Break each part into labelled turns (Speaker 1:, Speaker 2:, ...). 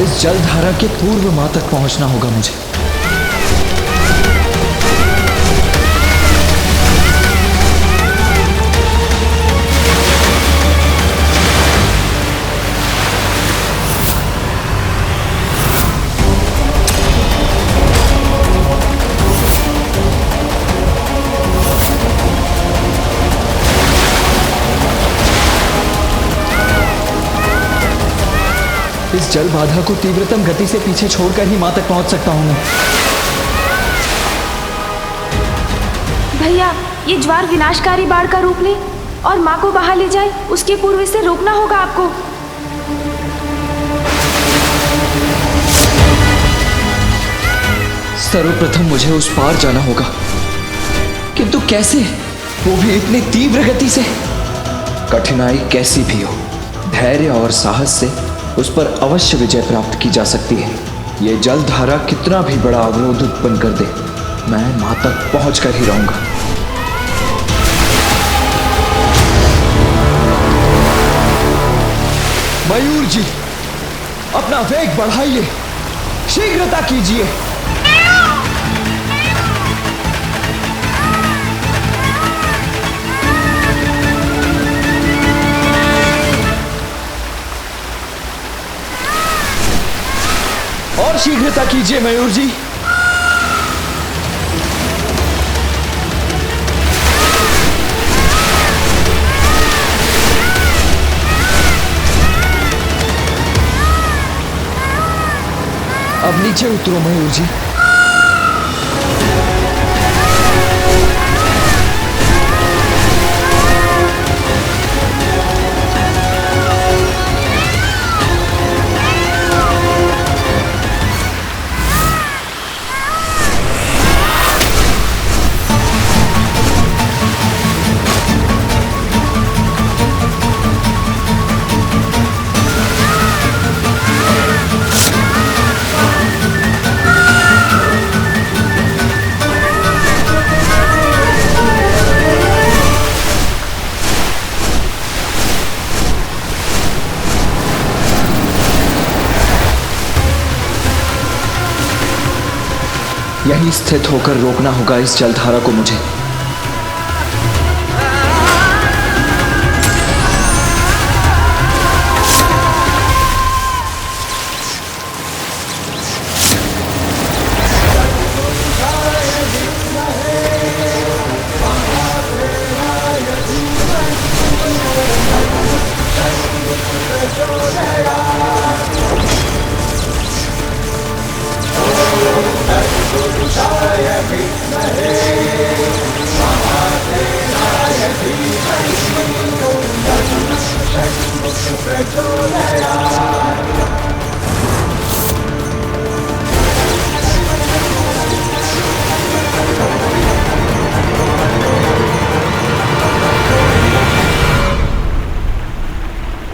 Speaker 1: इस जलधारा के पूर्व मां तक पहुंचना होगा मुझे। इस जल बाधा को तीव्रतम गति से पीछे छोड़कर ही मां तक पहुंच सकता हूं मैं।
Speaker 2: भैया, ये ज्वार विनाशकारी बाढ़ का रूप ले और मां को बहा ले जाए, उसके पूर्व इसे रोकना होगा आपको।
Speaker 1: सर्वप्रथम मुझे उस पार जाना होगा, किंतु कैसे, वो भी इतनी तीव्र गति से। कठिनाई कैसी भी हो, धैर्य और साहस से उस पर अवश्य विजय प्राप्त की जा सकती है। ये जलधारा कितना भी बड़ा अवरोध उत्पन्न कर दे, मैं मां तक पहुंच कर ही रहूंगा। मयूर जी, अपना वेग बढ़ाइए, शीघ्रता कीजिए। और शीघ्रता कीजिए मयूर जी। अब नीचे उतरो मयूर जी। यहीं स्थित होकर रोकना होगा इस जलधारा को मुझे।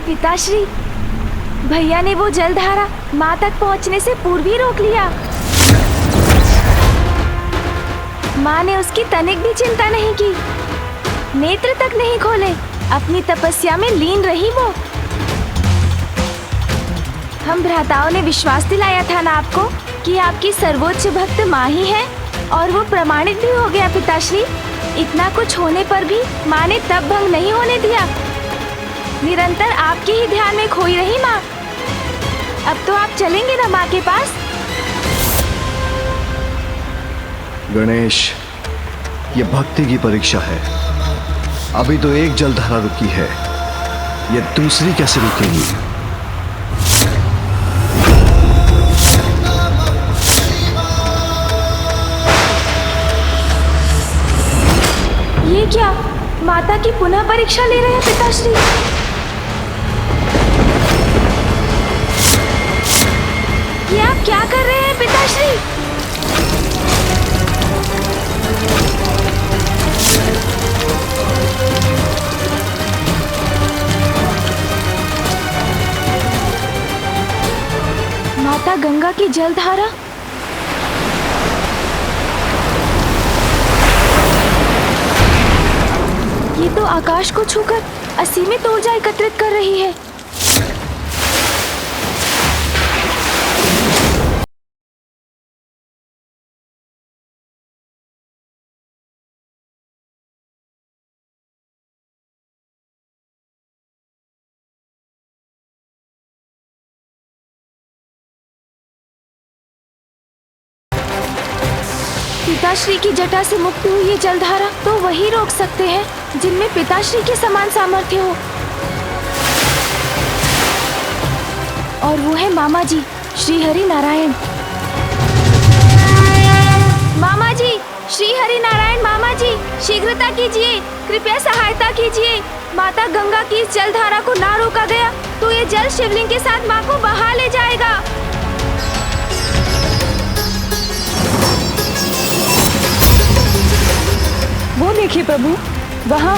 Speaker 2: पिताश्री, भैया ने वो जलधारा मां तक पहुंचने से पूर्व ही रोक लिया। मां ने उसकी तनिक भी चिंता नहीं की, नेत्र तक नहीं खोले, अपनी तपस्या में लीन रही वो। हम भ्राताओं ने विश्वास दिलाया था ना आपको कि आपकी सर्वोच्च भक्त मां ही है, और वो प्रमाणित भी हो गया पिताश्री। इतना कुछ होने पर भी मां ने तब भंग नहीं होने दिया। निरंतर आपके ही ध्यान में खोई रही मां। अब तो आप चलेंगे ना मां के पास?
Speaker 3: गणेश, ये भक्ति की परीक्षा है। अभी तो एक जलधारा रुकी है, ये दूसरी कैसे रुकेगी?
Speaker 2: ये क्या, माता की पुनः परीक्षा ले रहे हैं पिताश्री? ये आप क्या कर रहे हैं पिताश्री? माता गंगा की जलधारा। ये तो आकाश को छूकर असीमित ऊर्जा एकत्रित कर रही है। पिताश्री की जटा से मुक्त हुई ये जलधारा तो वही रोक सकते हैं जिनमें पिताश्री के समान सामर्थ्य हो। और वो है मामा जी, श्री हरि नारायण। मामा जी, श्री हरि नारायण मामा जी, शीघ्रता कीजिए, कृपया सहायता कीजिए। माता गंगा की इस जलधारा को ना रोका गया तो ये जल शिवलिंग के साथ माँ को बहा ले जाएगा।
Speaker 4: वो देखिए प्रभु, वहाँ।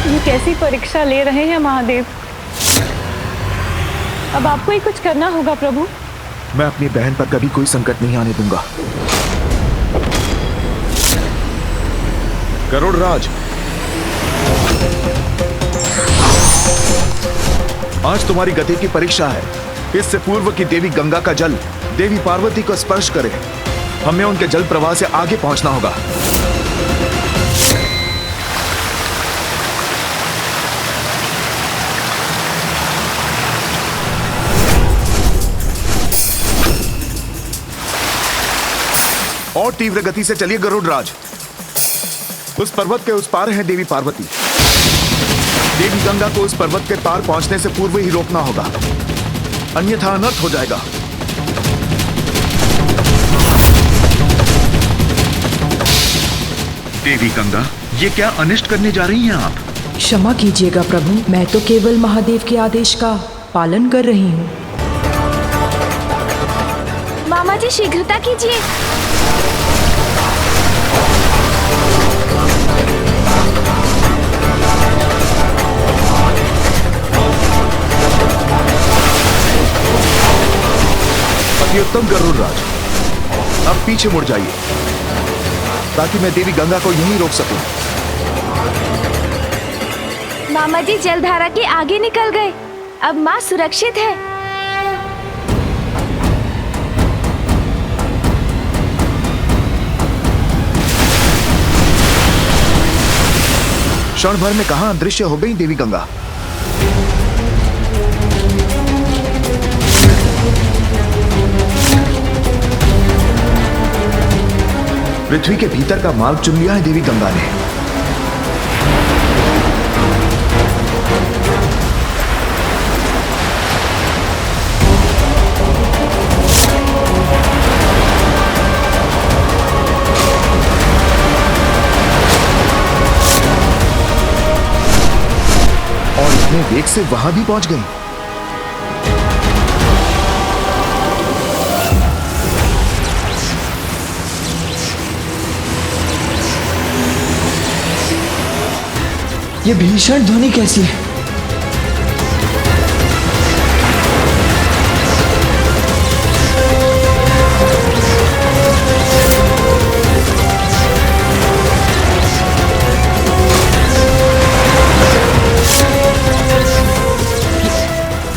Speaker 4: ये कैसी परीक्षा ले रहे हैं महादेव। अब आपको ही कुछ करना होगा प्रभु।
Speaker 5: मैं अपनी बहन पर कभी कोई संकट नहीं आने दूंगा। गरुड़राज, आज तुम्हारी गति की परीक्षा है। इससे पूर्व कि देवी गंगा का जल देवी पार्वती को स्पर्श करे, हमें उनके जल प्रवाह से आगे पहुंचना होगा। और तीव्र गति से चलिए गरुड़राज। उस पर्वत के उस पार है देवी पार्वती। देवी गंगा को उस पर्वत के पार पहुंचने से पूर्व ही रोकना होगा, अन्यथा अनर्थ हो जाएगा। देवी गंगा, ये क्या अनिष्ट करने जा रही हैं आप?
Speaker 6: क्षमा कीजिएगा प्रभु, मैं तो केवल महादेव के आदेश का पालन कर रही हूँ।
Speaker 2: मामा जी शीघ्रता कीजिए।
Speaker 5: अति उत्तम गरुड़राज, अब पीछे मुड़ जाइए ताकि मैं देवी गंगा को यहीं रोक सकूं।
Speaker 2: मामा जी जलधारा के आगे निकल गए, अब माँ सुरक्षित है।
Speaker 5: क्षण भर में कहां अदृश्य हो गई देवी गंगा। पृथ्वी के भीतर का मार्ग चुन लिया है देवी गंगा ने। और इतने वेग से वहां भी पहुंच गई।
Speaker 1: ये भीषण ध्वनि कैसी है?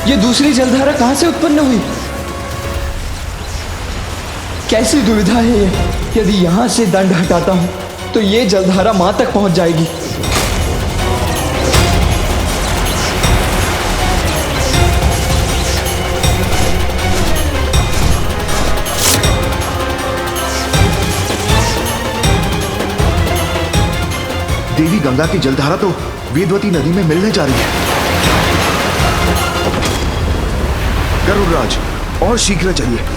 Speaker 1: ये दूसरी जलधारा कहां से उत्पन्न हुई? कैसी दुविधा है ये? यदि यहां से दंड हटाता हूं तो ये जलधारा मां तक पहुंच जाएगी।
Speaker 5: देवी गंगा की जलधारा तो वेदवती नदी में मिलने जा रही है। गरुड़राज, और शीघ्र चलिए।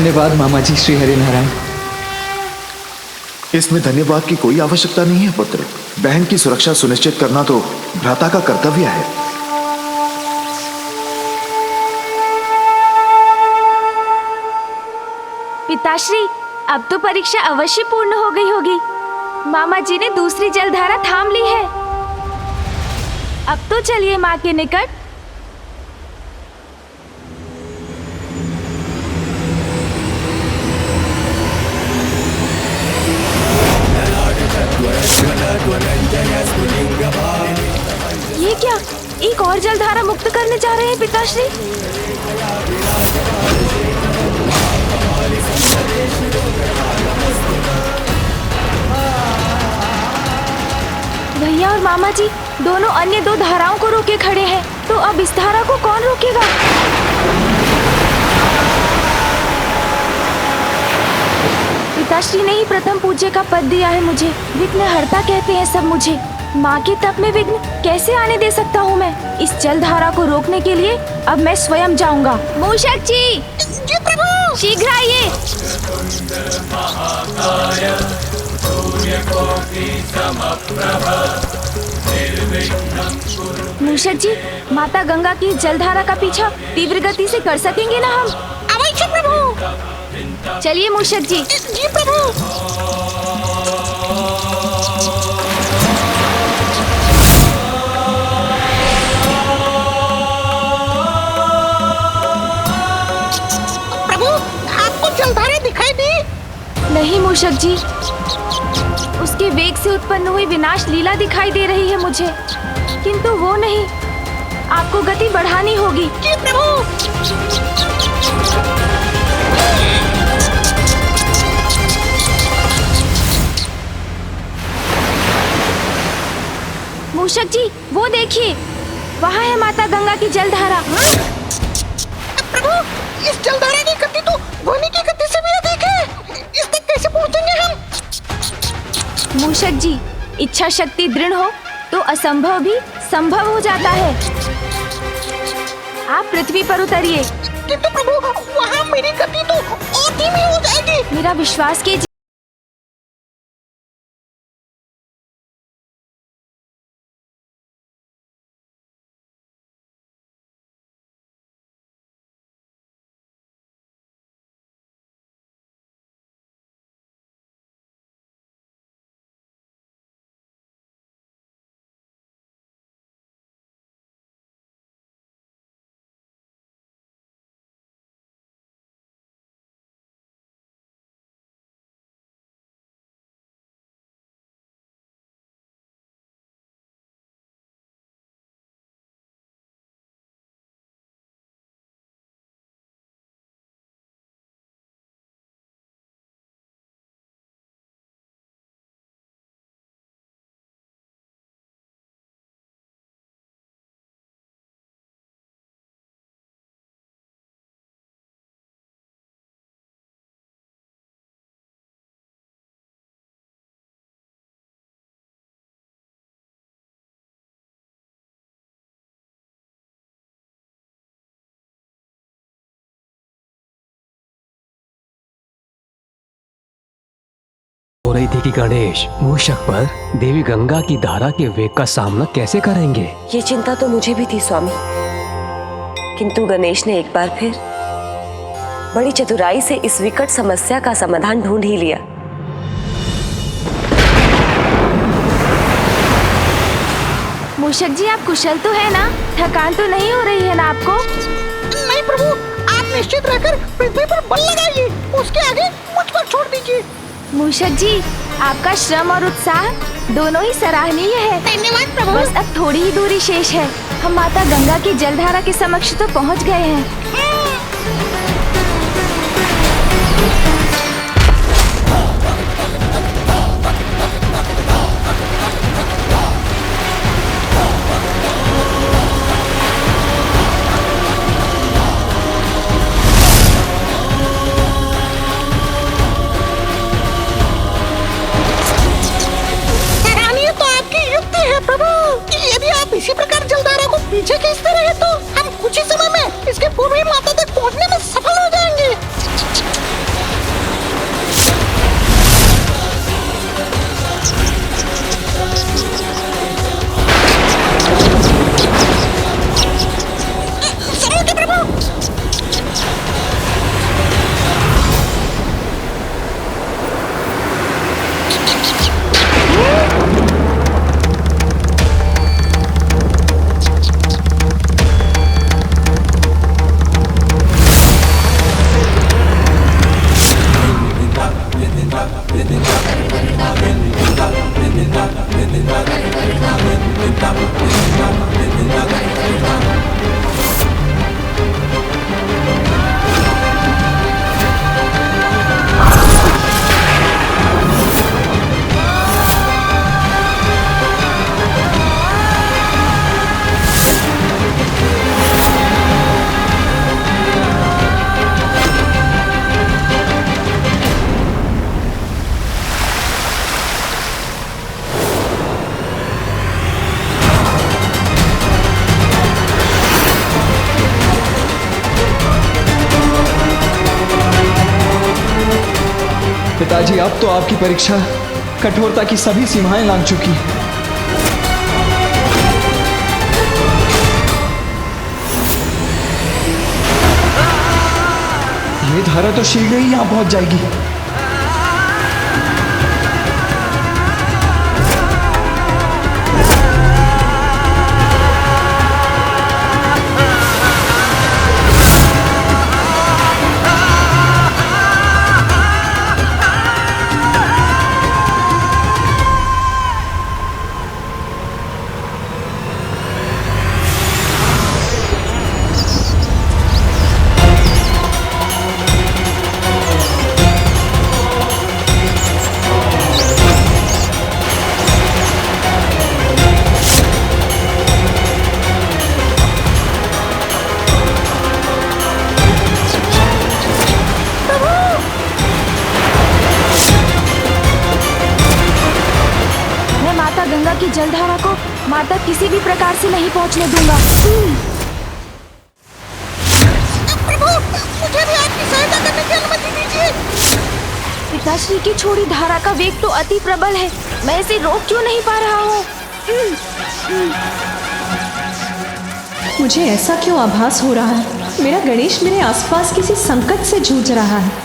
Speaker 1: धन्यवाद मामा जी श्री हरि नारायण।
Speaker 5: इसमें धन्यवाद की कोई आवश्यकता नहीं है पुत्र। बहन की सुरक्षा सुनिश्चित करना तो भ्राता का कर्तव्य है।
Speaker 2: पिताश्री, अब तो परीक्षा अवश्य पूर्ण हो गई होगी। मामा जी ने दूसरी जलधारा थाम ली है। अब तो चलिए माँ के निकट। ये क्या, एक और जलधारा मुक्त करने जा रहे हैं पिताश्री? भैया और मामा जी दोनों अन्य दो धाराओं को रोके खड़े हैं, तो अब इस धारा को कौन रोकेगा? पिताश्री ने ही प्रथम पूज्य का पद दिया है मुझे। विघ्नहर्ता कहते हैं सब मुझे। माँ के तप में विघ्न कैसे आने दे सकता हूँ मैं? इस जलधारा को रोकने के लिए अब मैं स्वयं जाऊंगा। मूषक जी प्रभु, शीघ्र आइए। मूषक जी, माता गंगा की जलधारा का पीछा तीव्र गति से कर सकेंगे ना हम? अवश्य प्रभु। चलिए मूषक जी। जी प्रभु।
Speaker 7: जलधारा दिखाई दी?
Speaker 2: नहीं मूषक जी, उसके वेग से उत्पन्न हुई विनाश लीला दिखाई दे रही है मुझे, किंतु वो नहीं। आपको गति बढ़ानी होगी।
Speaker 7: जी प्रभु।
Speaker 2: मूषक जी, वो देखिए, वहाँ है माता गंगा की जलधारा।
Speaker 7: प्रभु, इस जलधारा की गति तो ध्वनि की गति से भी अधिक है। इस तक कैसे पहुंचेंगे हम?
Speaker 2: मूषक जी, इच्छा शक्ति दृढ़ हो तो असंभव भी संभव हो जाता है। आप पृथ्वी पर उतरिए।
Speaker 7: किंतु प्रभु, वहाँ मेरी गति तो और धीमी हो जाएगी।
Speaker 2: मेरा विश्वास कीजिए।
Speaker 8: हो रही थी कि गणेश मूषक पर देवी गंगा की धारा के वेग का सामना कैसे करेंगे।
Speaker 9: ये चिंता तो मुझे भी थी स्वामी, किंतु गणेश ने एक बार फिर बड़ी चतुराई से इस विकट समस्या का समाधान ढूंढ ही लिया।
Speaker 2: मूषक जी, आप कुशल तो है ना? थकान तो नहीं हो रही है ना आपको?
Speaker 7: नहीं प्रभु, आप निश्चित रहकर पृथ्वी पर बल लगाइए। उसके आगे मुझ पर छोड़ दीजिए।
Speaker 2: मूषक जी, आपका श्रम और उत्साह दोनों ही सराहनीय है।
Speaker 7: धन्यवाद प्रभु।
Speaker 2: बस अब थोड़ी ही दूरी शेष है। हम माता गंगा की जलधारा के समक्ष तो पहुंच गए हैं।
Speaker 7: इसी प्रकार जलधारा को पीछे खींचते रहे तो हम कुछ ही समय में इसके पूर्व ही
Speaker 1: पिताजी, अब तो आपकी परीक्षा कठोरता की सभी सीमाएं लांघ चुकी है। ये धारा तो शीघ्र ही यहां पहुंच जाएगी।
Speaker 2: गंगा की जलधारा को माता किसी भी प्रकार से नहीं पहुंचने दूंगा।
Speaker 7: प्रभु, मुझे भी आपकी सहायता करने की अनुमति दीजिए।
Speaker 2: पिताश्री की छोड़ी धारा का वेग तो अति प्रबल है, मैं इसे रोक क्यों नहीं पा रहा हूँ?
Speaker 6: मुझे ऐसा क्यों आभास हो रहा है? मेरा गणेश मेरे आसपास किसी संकट से जूझ रहा है।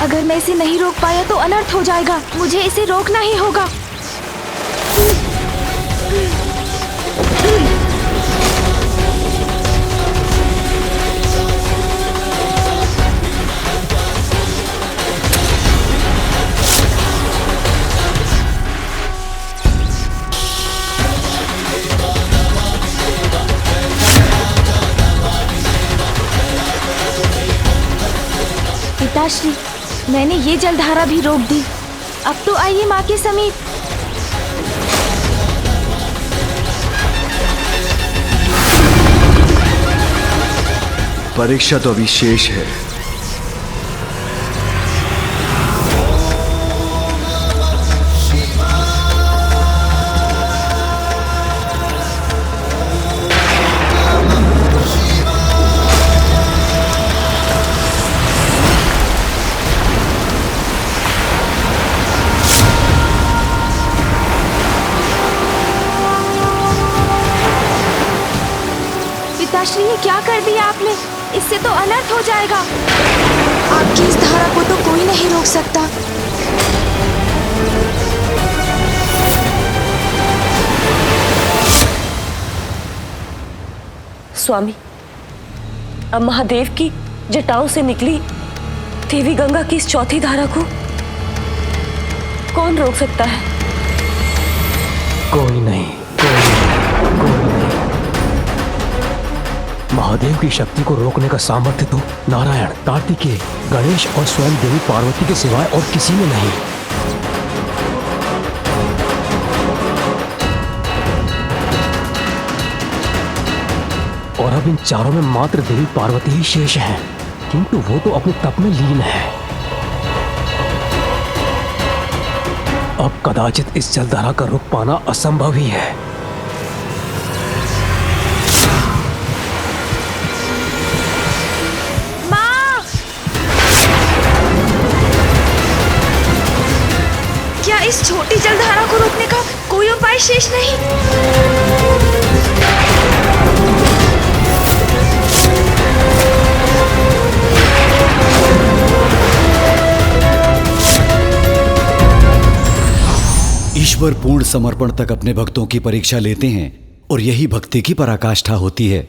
Speaker 2: अगर मैं इसे नहीं रोक पाया तो अनर्थ हो जाएगा। मुझे इसे रोकना ही होगा। पिताश्री, मैंने ये जलधारा भी रोक दी। अब तो आइए माँ के समीप।
Speaker 3: परीक्षा तो अभी शेष है।
Speaker 2: पिताश्री, ये क्या कर दिया आपने? इससे तो अनर्थ हो जाएगा। आपकी इस धारा को तो कोई नहीं रोक सकता।
Speaker 9: स्वामी, अब महादेव की जटाओं से निकली देवी गंगा की इस चौथी धारा को कौन रोक सकता है?
Speaker 8: कोई नहीं, कोई नहीं, कोई नहीं। महादेव की शक्ति को रोकने का सामर्थ्य तो नारायण, कार्तिकेय, गणेश और स्वयं देवी पार्वती के सिवाय और किसी में नहीं। और अब इन चारों में मात्र देवी पार्वती ही शेष हैं, किंतु वो तो अपने तप में लीन है। अब कदाचित इस जलधारा का रुक पाना असंभव ही है।
Speaker 2: इस छोटी जलधारा को रोकने का कोई उपाय शेष नहीं।
Speaker 10: ईश्वर पूर्ण समर्पण तक अपने भक्तों की परीक्षा लेते हैं और यही भक्ति की पराकाष्ठा होती है।